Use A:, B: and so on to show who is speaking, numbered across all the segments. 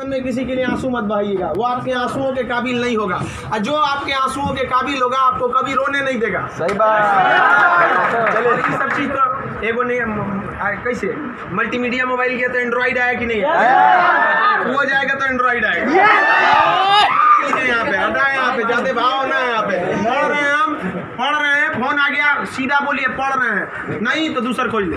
A: जीवन में किसी के लिए आंसू मत बहाइएगा, वो आपके आंसुओं के काबिल नहीं होगा, और जो आपके आंसुओं के काबिल होगा आपको कभी रोने नहीं देगा।
B: सही बात।
A: चलिए ये सब चीज तो एगो नहीं कैसे मल्टीमीडिया मोबाइल किया तो एंड्रॉइड आया कि नहीं आया, वो जाएगा तो एंड्रॉइड आएगा। यहाँ पे हटा, यहाँ पे जाते भाव ना, यहाँ पे पढ़ रहे हैं, हम पढ़ रहे हैं, फोन आ गया सीधा बोलिए पढ़ रहे हैं, नहीं तो दूसरा खोल ले,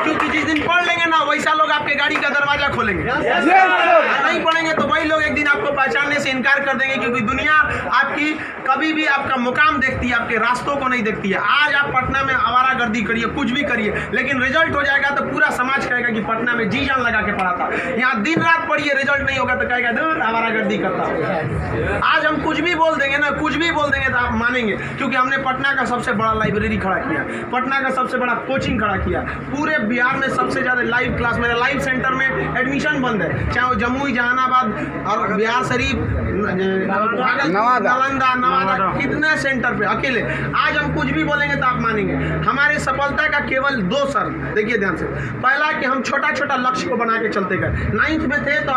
A: क्योंकि जिस दिन पढ़ लेंगे ना वैसा लोग आपके गाड़ी का दरवाजा खोलेंगे। नहीं पढ़ेंगे तो वही लोग एक दिन आपको पहचानने से इनकार कर देंगे, क्योंकि दुनिया आपकी कभी भी आपका मुकाम देखती है, आपके रास्तों को नहीं देखती है। आज आप पटना में आवारागर्दी करिए, कुछ भी करिए, लेकिन रिजल्ट हो जाएगा तो पूरा समाज कहेगा कि पटना में जी जान लगा के पढ़ा था। यहाँ दिन रात पढ़िए, रिजल्ट नहीं होगा तो कहेगा दूर आवारागर्दी करता। आज हम कुछ भी बोल देंगे ना, कुछ भी बोल देंगे तो आप मानेंगे, क्योंकि हमने पटना का सबसे बड़ा लाइब्रेरी खड़ा किया, पटना का सबसे बड़ा कोचिंग खड़ा किया, पूरे बिहार में सबसे ज्यादा लाइव क्लास, मेरा लाइव सेंटर में एडमिशन बंद है, चाहे वो जमुई, जहानाबाद और बिहार शरीफ, नालंदा, नवादा, कितने सेंटर पे अकेले। आज हम कुछ भी बोलेंगे तो आप मानेंगे। हमारे सफलता का केवल 2 शर्त, देखिए ध्यान से। पहला कि हम छोटा छोटा लक्ष्य को बना के चलते गए। 9th में थे तो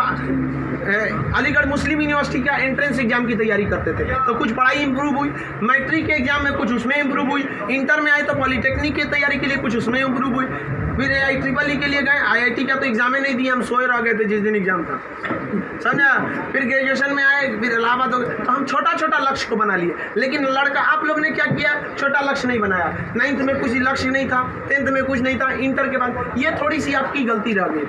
A: अलीगढ़ मुस्लिम यूनिवर्सिटी का एंट्रेंस एग्जाम की तैयारी करते थे, तो कुछ पढ़ाई इंप्रूव हुई, मैट्रिक के एग्जाम में कुछ उसमें इंप्रूव हुई, इंटर में आए तो पॉलिटेक्निक की तैयारी के लिए कुछ उसमें इंप्रूव हुई, फिर IEEE के लिए गए, IIT का तो एग्जाम ही नहीं दिया, हम सोए रह गए थे जिस दिन एग्जाम था, समझा। फिर ग्रेजुएशन में आए, फिर इलाहाबाद हो गए, तो हम छोटा छोटा लक्ष्य को बना लिए। लेकिन लड़का, आप लोग ने क्या किया, छोटा लक्ष्य नहीं बनाया। 9th में कुछ लक्ष्य नहीं था, 10th में कुछ नहीं था, इंटर के बाद ये थोड़ी सी आपकी गलती रह गई।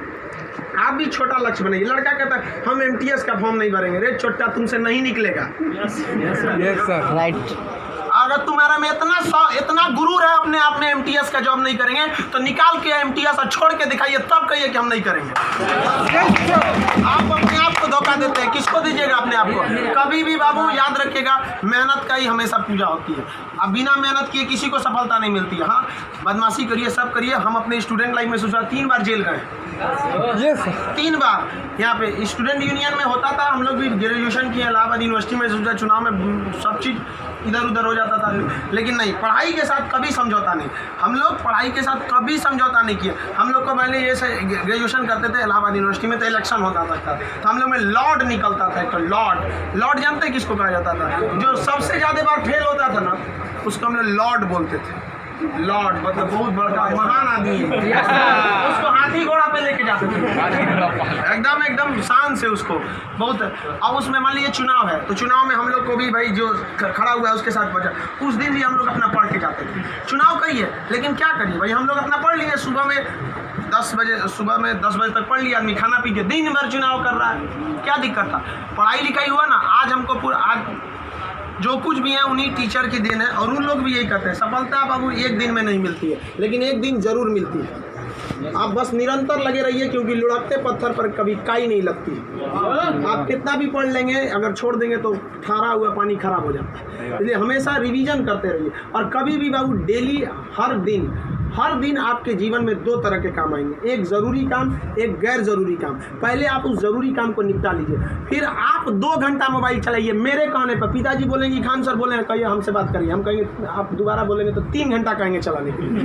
A: आप भी छोटा लक्ष्य बनाइए। लड़का कहता है हम MTS का फॉर्म नहीं भरेंगे, रे छोटा तुमसे नहीं निकलेगा।
B: राइट।
A: अगर तुम्हारा में इतना गुरूर है अपने आप में MTS का जॉब नहीं करेंगे तो निकाल के MTS और छोड़ के दिखाइए, तब कहिए कि हम नहीं करेंगे। आप अपने आप को धोखा देते हैं, किसको दीजिएगा अपने आप को। कभी भी बाबू याद रखिएगा, मेहनत का ही हमेशा पूजा होती है। अब बिना मेहनत किए किसी को सफलता नहीं मिलती है। हाँ, बदमाशी करिए, सब करिए। हम अपने स्टूडेंट लाइफ में सोचा 3 बार जेल गए, 3 बार। यहाँ पे स्टूडेंट यूनियन में होता था, हम लोग भी ग्रेजुएशन किए इलाहाबाद यूनिवर्सिटी में, सोचा चुनाव में सब चीज़ इधर उधर हो जाता था, लेकिन नहीं, पढ़ाई के साथ कभी समझौता नहीं। हम लोग पढ़ाई के साथ कभी समझौता नहीं किया। हम लोग को पहले ये ग्रेजुएशन करते थे इलाहाबाद यूनिवर्सिटी में, तो इलेक्शन होता था तो हम लोग में लॉर्ड निकलता था। तो लॉर्ड जानते हैं किसको कहा जाता था? जो सबसे ज़्यादा बार फेल होता था ना, उसको हम लोग लॉर्ड बोलते थे। लॉर्ड मतलब बहुत बड़ा महान आदमी है, उसको हाथी घोड़ा पे लेके जाते थे, एकदम शान से उसको बहुत। अब उसमें मान लीजिए चुनाव है, तो चुनाव में हम लोग को भी भाई जो खड़ा हुआ है उसके साथ बचा, उस दिन भी हम लोग अपना पढ़ के जाते थे। चुनाव करिए, लेकिन क्या करिए भाई, हम लोग अपना पढ़ लिए। सुबह में 10 बजे तक पढ़ लिया आदमी, खाना पी के दिन भर चुनाव कर रहा है, क्या दिक्कत था? पढ़ाई लिखाई हुआ ना। आज हमको आज जो कुछ भी है उन्हीं टीचर की देन है, और उन लोग भी यही कहते हैं सफलता बाबू एक दिन में नहीं मिलती है, लेकिन एक दिन जरूर मिलती है। आप बस निरंतर लगे रहिए, क्योंकि लुढ़कते पत्थर पर कभी काई नहीं लगती। आप कितना भी पढ़ लेंगे, अगर छोड़ देंगे तो ठहरा हुआ पानी खराब हो जाता है। इसलिए हमेशा रिवीजन करते रहिए, और कभी भी बाबू डेली, हर दिन आपके जीवन में 2 तरह के काम आएंगे, एक ज़रूरी काम, एक गैर ज़रूरी काम। पहले आप उस ज़रूरी काम को निपटा लीजिए, फिर आप 2 घंटा मोबाइल चलाइए। मेरे कहने पर पिताजी बोलेंगे खान सर बोले कहिए हमसे बात करिए, हम कहेंगे आप दोबारा बोलेंगे तो 3 घंटा कहेंगे चलाने के लिए।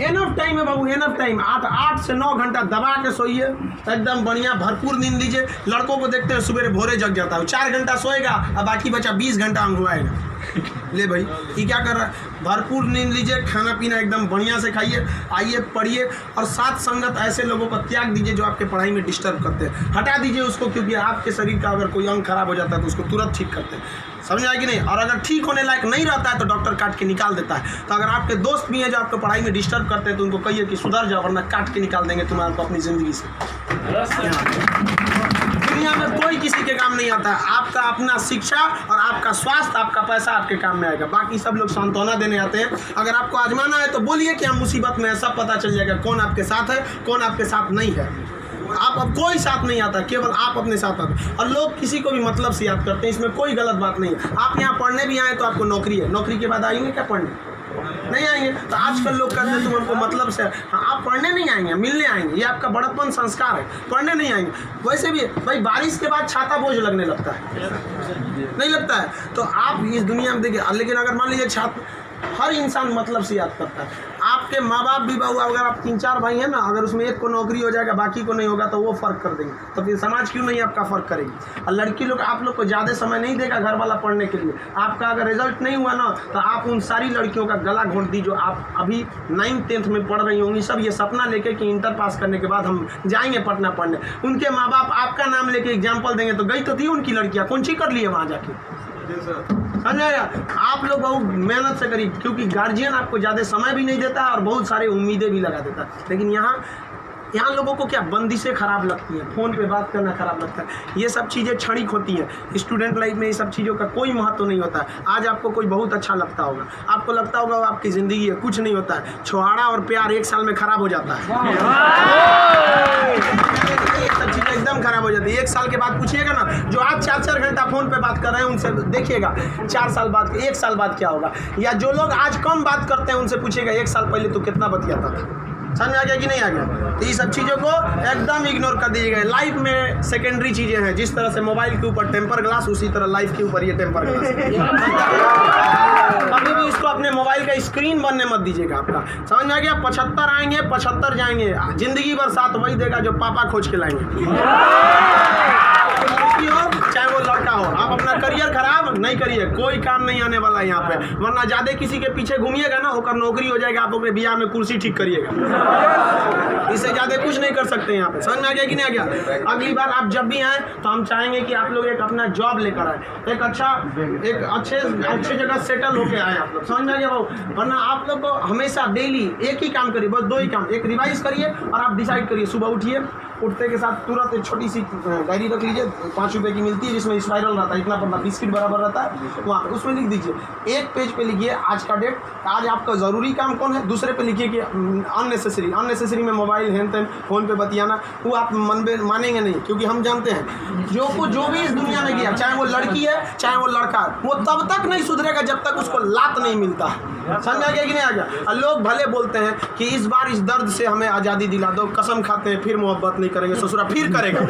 A: एनफ टाइम है बाबू, एनफ टाइम। 8 से 9 घंटा दबा के सोइए, एकदम बढ़िया भरपूर नींद लीजिए। लड़कों को देखते हैं सुबह भोरे जग जाता है, 4 घंटा सोएगा और बाकी बचा 20 घंटा अंगुआएगा। ले भाई ये क्या कर रहा है? भरपूर नींद लीजिए, खाना पीना एकदम बढ़िया से खाइए, आइए पढ़िए, और साथ संगत ऐसे लोगों को त्याग दीजिए जो आपके पढ़ाई में डिस्टर्ब करते हैं। हटा दीजिए उसको, क्योंकि आपके शरीर का अगर कोई अंग खराब हो जाता है तो उसको तुरंत ठीक करते हैं, समझ आए कि नहीं? और अगर ठीक होने लायक नहीं रहता है तो डॉक्टर काट के निकाल देता है। तो अगर आपके दोस्त भी हैं जो आपको पढ़ाई में डिस्टर्ब करते हैं तो उनको कहिए कि सुधर जाओ, वरना काट के निकाल देंगे तुम्हारे को अपनी ज़िंदगी से। दुनिया में कोई किसी के काम नहीं आता है। आपका अपना शिक्षा और आपका स्वास्थ्य, आपका पैसा आपके काम में आएगा। बाकी सब लोग सांत्वना देने आते हैं। अगर आपको आजमाना है तो बोलिए कि हम मुसीबत में है, सब पता चल जाएगा कौन आपके साथ है, कौन आपके साथ नहीं है। आप अब कोई साथ नहीं आता, केवल आप अपने साथ आते। और लोग किसी को भी मतलब से याद करते हैं, इसमें कोई गलत बात नहीं है। आप यहाँ पढ़ने भी आए तो आपको नौकरी है, नौकरी के बाद आएंगे क्या पढ़ने? नहीं आएंगे। तो आजकल लोग कहते हैं तुम हमको मतलब से, हाँ आप पढ़ने नहीं आएंगे, मिलने आएंगे, ये आपका बड़प्पन संस्कार है, पढ़ने नहीं आएंगे। वैसे भी भाई बारिश के बाद छाता बोझ लगने लगता है, नहीं लगता है? तो आप इस दुनिया में देखिए, लेकिन अगर मान लीजिए छात्र, हर इंसान मतलब से याद करता है। आप आपके माँ बाप भी बहु, अगर आप 3-4 भाई हैं ना, अगर उसमें एक को नौकरी हो जाएगा बाकी को नहीं होगा तो वो फ़र्क कर देंगे, तो फिर समाज क्यों नहीं आपका फ़र्क करेगी। और लड़की लोग आप लोग को ज़्यादा समय नहीं देगा घर वाला पढ़ने के लिए। आपका अगर रिजल्ट नहीं हुआ ना तो आप उन सारी लड़कियों का गला घोंट दी जो आप अभी 9th-10th में पढ़ रही होंगी, सब ये सपना लेके कि इंटर पास करने के बाद हम जाएंगे पटना पढ़ने। उनके माँ बाप आपका नाम लेके एग्जाम्पल देंगे तो गई तो थी उनकी लड़कियाँ, कौन सी कर लिए वहाँ जाके। समझाया, आप लोग बहुत मेहनत से करिए, क्योंकि गार्जियन आपको ज़्यादा समय भी नहीं देता है और बहुत सारे उम्मीदें भी लगा देता है। लेकिन यहाँ लोगों को क्या बंदिशें खराब लगती हैं, फ़ोन पे बात करना खराब लगता है, ये सब चीज़ें क्षणिक होती हैं। स्टूडेंट लाइफ में ये सब चीज़ों का कोई महत्व नहीं होता है। आज आपको कोई बहुत अच्छा लगता होगा, आपको लगता होगा वो आपकी ज़िंदगी है, कुछ नहीं होता है। छुहाड़ा और प्यार 1 साल में खराब हो जाता है, ये सब चीज़ें एकदम खराब हो जाती है। 1 साल के बाद पूछिएगा ना, जो आज 4-4 घंटा फ़ोन पे बात कर रहे हैं उनसे देखिएगा 4 साल बाद 1 साल बाद क्या होगा। या जो लोग आज कम बात करते हैं उनसे पूछिएगा 1 साल पहले तो कितना बतियाता था। समझ आ गया कि नहीं आ गया। तो ये सब चीज़ों को एकदम इग्नोर कर दीजिएगा। लाइफ में सेकेंडरी चीज़ें हैं, जिस तरह से मोबाइल के ऊपर टेम्पर ग्लास, उसी तरह लाइफ के ऊपर ये टेम्पर ग्लास। कभी भी इसको अपने मोबाइल का स्क्रीन बनने मत दीजिएगा आपका। समझ में आ गया। 75 आएंगे 75 जाएंगे, जिंदगी भर साथ वही देगा जो पापा खोज के लाएंगे, चाहे वो लड़का हो। आप अपना करियर खराब नहीं करिए, कोई काम नहीं आने वाला है यहाँ पे, वरना ज्यादा किसी के पीछे घूमिएगा ना, होकर नौकरी हो जाएगा, आप अपने बियाह में कुर्सी ठीक करिएगा, इससे ज्यादा कुछ नहीं कर सकते यहाँ पे। समझ में आ गया कि नहीं आ गया। अगली बार आप जब भी आए तो हम चाहेंगे कि आप लोग एक अपना जॉब लेकर आए, एक अच्छे जगह सेटल होके आए आप लोग। समझ में आ गया भाव। वरना आप लोग को हमेशा डेली एक ही काम करिए, बस 2 ही काम। एक रिवाइज करिए और आप डिसाइड करिए, सुबह उठिए, उठते के साथ तुरंत एक छोटी सी डायरी रख लीजिए, 5 रुपए की मिलती है, जिसमें स्पाइरल रहता है, इतना पड़ता बिस्किट बराबर रहता है, वहाँ पे उसमें लिख दीजिए। एक पेज पे लिखिए आज का डेट, आज आपका ज़रूरी काम कौन है। दूसरे पे लिखिए कि अननेसेसरी में मोबाइल हैन तैन फ़ोन पे बतियाना, वो आप मानेंगे नहीं, क्योंकि हम जानते हैं जो भी इस दुनिया में गया, चाहे वो लड़की है चाहे वो लड़का है, वो तब तक नहीं सुधरेगा जब तक उसको लात नहीं मिलता है। समझ आ गया कि नहीं आ गया। लोग भले बोलते हैं कि इस बार इस दर्द से हमें आज़ादी दिला दो, कसम खाते हैं फिर मोहब्बत नहीं करेंगे, ससुरा फिर करेगा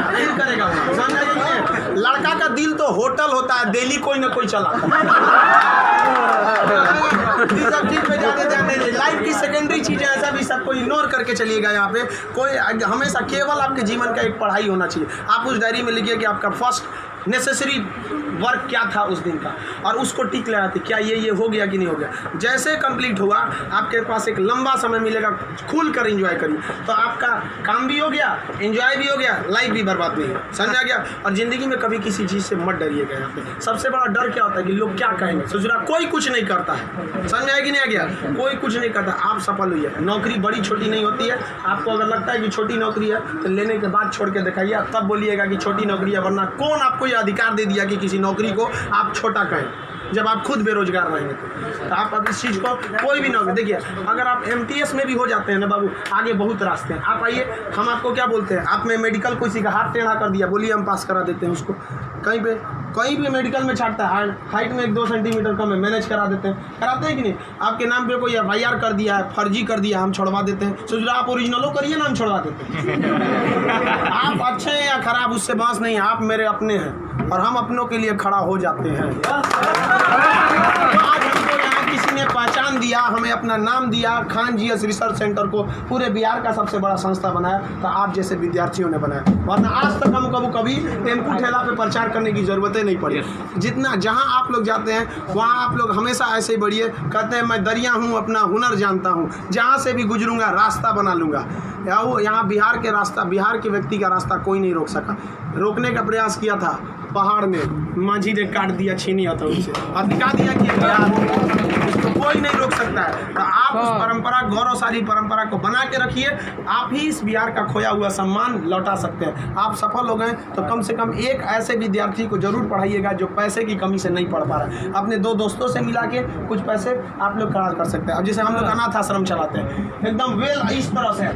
A: फिर करेगा। समझ आ गया कि नहीं। लड़का का दिल तो होटल होता है, दिल्ली कोई ना कोई चला सब चीज पे ज़्यादा ध्यान नहीं। लाइफ की सेकेंडरी चीज़ें ऐसा भी सबको इग्नोर करके चलिएगा। यहाँ पे कोई हमेशा केवल आपके जीवन का एक पढ़ाई होना चाहिए। आप उस डायरी में लिखिए कि आपका फर्स्ट नेसेसरी वर्क क्या था उस दिन का, और उसको टिक लगाते क्या ये हो गया कि नहीं हो गया। जैसे कंप्लीट हुआ आपके पास एक लंबा समय मिलेगा, खुल कर एंजॉय करिए, तो आपका काम भी हो गया, एंजॉय भी हो गया, लाइफ भी बर्बाद नहीं है। समझ आ गया। और ज़िंदगी में कभी किसी चीज़ से मत डरिएगा। यहाँ पे सबसे बड़ा डर क्या होता है कि लोग क्या कहेंगे। ससुरा कोई कुछ नहीं करता है, समझ आया कि नहीं आ गया। कोई कुछ नहीं करता, आप सफल हुई है। नौकरी बड़ी छोटी नहीं होती है। आपको अगर लगता है कि छोटी नौकरी है तो लेने के बाद छोड़ के दिखाइए, तब बोलिएगा कि छोटी नौकरी है। वरना कौन आपको अधिकार दे दिया कि किसी नौकरी को आप छोटा कहें, जब आप खुद बेरोजगार रहेंगे तो आप अब इस चीज़ को कोई भी नौकरी देखिए। अगर आप MTS में भी हो जाते हैं ना बाबू, आगे बहुत रास्ते हैं। आप आइए, हम आपको क्या बोलते हैं, आप में मेडिकल किसी का हाथ टेढ़ा कर दिया, बोलिए हम पास करा देते हैं उसको। कहीं भी मेडिकल में छाटता है, हाइट में 1-2 सेंटीमीटर कम है, मैनेज करा देते हैं। कराते हैं कि नहीं। आपके नाम पे कोई FIR कर दिया है, फर्जी कर दिया, हम छोड़वा देते हैं। सोच आप ओरिजिनलो करिए ना, हम छोड़वा देते हैं। आप अच्छे हैं या खराब उससे बात नहीं है, आप मेरे अपने हैं और हम अपनों के लिए खड़ा हो जाते हैं। आज हमको यहाँ किसी ने पहचान दिया, हमें अपना नाम दिया, खान GS रिसर्च सेंटर को पूरे बिहार का सबसे बड़ा संस्था बनाया, तो आप जैसे विद्यार्थियों ने बनाया। वरना आज तक हम कभी टेम्पू ठेला पे प्रचार करने की ज़रूरत नहीं पड़ी। जितना जहाँ आप लोग जाते हैं वहाँ आप लोग हमेशा ऐसे ही बढ़िए। कहते हैं मैं दरिया हूँ, अपना हुनर जानता हूँ, जहाँ से भी गुजरूंगा रास्ता बना लूँगा। यहाँ बिहार के व्यक्ति का रास्ता कोई नहीं रोक सका। रोकने का प्रयास किया था पहाड़ में, माझी ने काट दिया, छीनी हाथों से और दिखा दिया कि बिहार, उसको कोई नहीं रोक सकता है। तो आप उस परंपरा, गौरवशाली परंपरा को बना के रखिए। आप ही इस बिहार का खोया हुआ सम्मान लौटा सकते हैं। आप सफल हो गए तो कम से कम एक ऐसे विद्यार्थी को जरूर पढ़ाइएगा जो पैसे की कमी से नहीं पढ़ पा रहा है। अपने 2 दोस्तों से मिला के कुछ पैसे आप लोग खर्च कर सकते हैं। अब जैसे हम लोग अनाथ आश्रम चलाते हैं, एकदम इस तरह से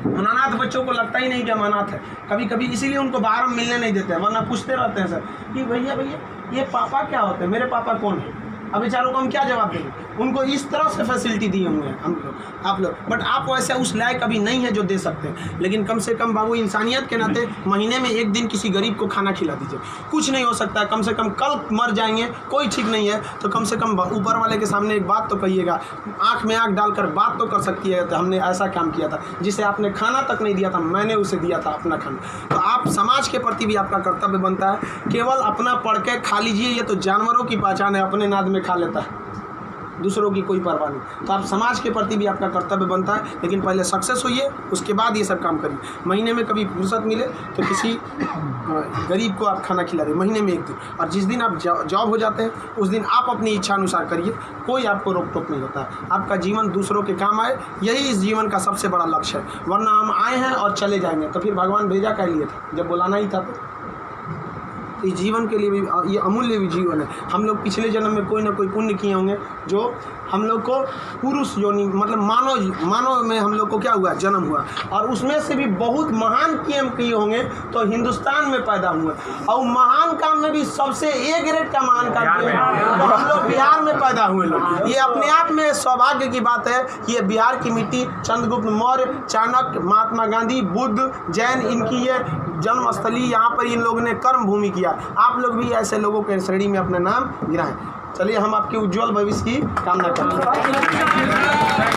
A: अनाथ बच्चों को लगता ही नहीं कि हम अनाथ है। कभी कभी इसीलिए उनको बाहर हम मिलने नहीं देते हैं, वरना पूछते रहते हैं सर कि भैया ये पापा क्या होते हैं, मेरे पापा कौन है। अब बेचारों को हम क्या जवाब देंगे? उनको इस तरह से फैसिलिटी दी होंगे हम लोग, आप लोग, बट आप वैसे उस लायक अभी नहीं है जो दे सकते हैं। लेकिन कम से कम बाबू इंसानियत के नाते महीने में एक दिन किसी गरीब को खाना खिला दीजिए। कुछ नहीं हो सकता है, कम से कम कल मर जाएंगे, कोई ठीक नहीं है, तो कम से कम ऊपर वाले के सामने एक बात तो कहिएगा, आँख में आँख डालकर बात तो कर सकती है, तो हमने ऐसा काम किया था जिसे आपने खाना तक नहीं दिया था, मैंने उसे दिया था अपना खाना। तो आप समाज के प्रति भी आपका कर्तव्य बनता है। केवल अपना पढ़ के खा लीजिए, ये तो जानवरों की पहचान है, अपने नाद में खा लेता है, दूसरों की कोई परवाह नहीं। तो आप समाज के प्रति भी आपका कर्तव्य बनता है, लेकिन पहले सक्सेस होइए, उसके बाद ये सब काम करिए। महीने में कभी फुर्सत मिले तो किसी गरीब को आप खाना खिला रहे महीने में एक दिन, और जिस दिन आप जॉब हो जाते हैं उस दिन आप अपनी इच्छा अनुसार करिए, कोई आपको रोक टोक नहीं होता है। आपका जीवन दूसरों के काम आए, यही इस जीवन का सबसे बड़ा लक्ष्य है। वरना हम आए हैं और चले जाएंगे, तो फिर भगवान भेजा क्या लिए थे जब बुलाना ही था? तो इस जीवन के लिए भी ये अमूल्य भी जीवन है। हम लोग पिछले जन्म में कोई ना कोई पुण्य किए होंगे जो हम लोग को पुरुष योनि मतलब मानव में हम लोग को क्या हुआ, जन्म हुआ, और उसमें से भी बहुत महान काम किए होंगे तो हिंदुस्तान में पैदा हुए, और महान काम में भी सबसे ए ग्रेड का महान काम किए तो हम लोग बिहार में पैदा हुए लोग। ये अपने आप में सौभाग्य की बात है। ये बिहार की मिट्टी, चंद्रगुप्त मौर्य, चाणक्य, महात्मा गांधी, बुद्ध, जैन, इनकी ये जन्मस्थली, यहाँ पर इन लोगों ने कर्म भूमि किया। आप लोग भी ऐसे लोगों के श्रेणी में अपना नाम गिराएं। चलिए हम आपके उज्जवल भविष्य की कामना करते हैं।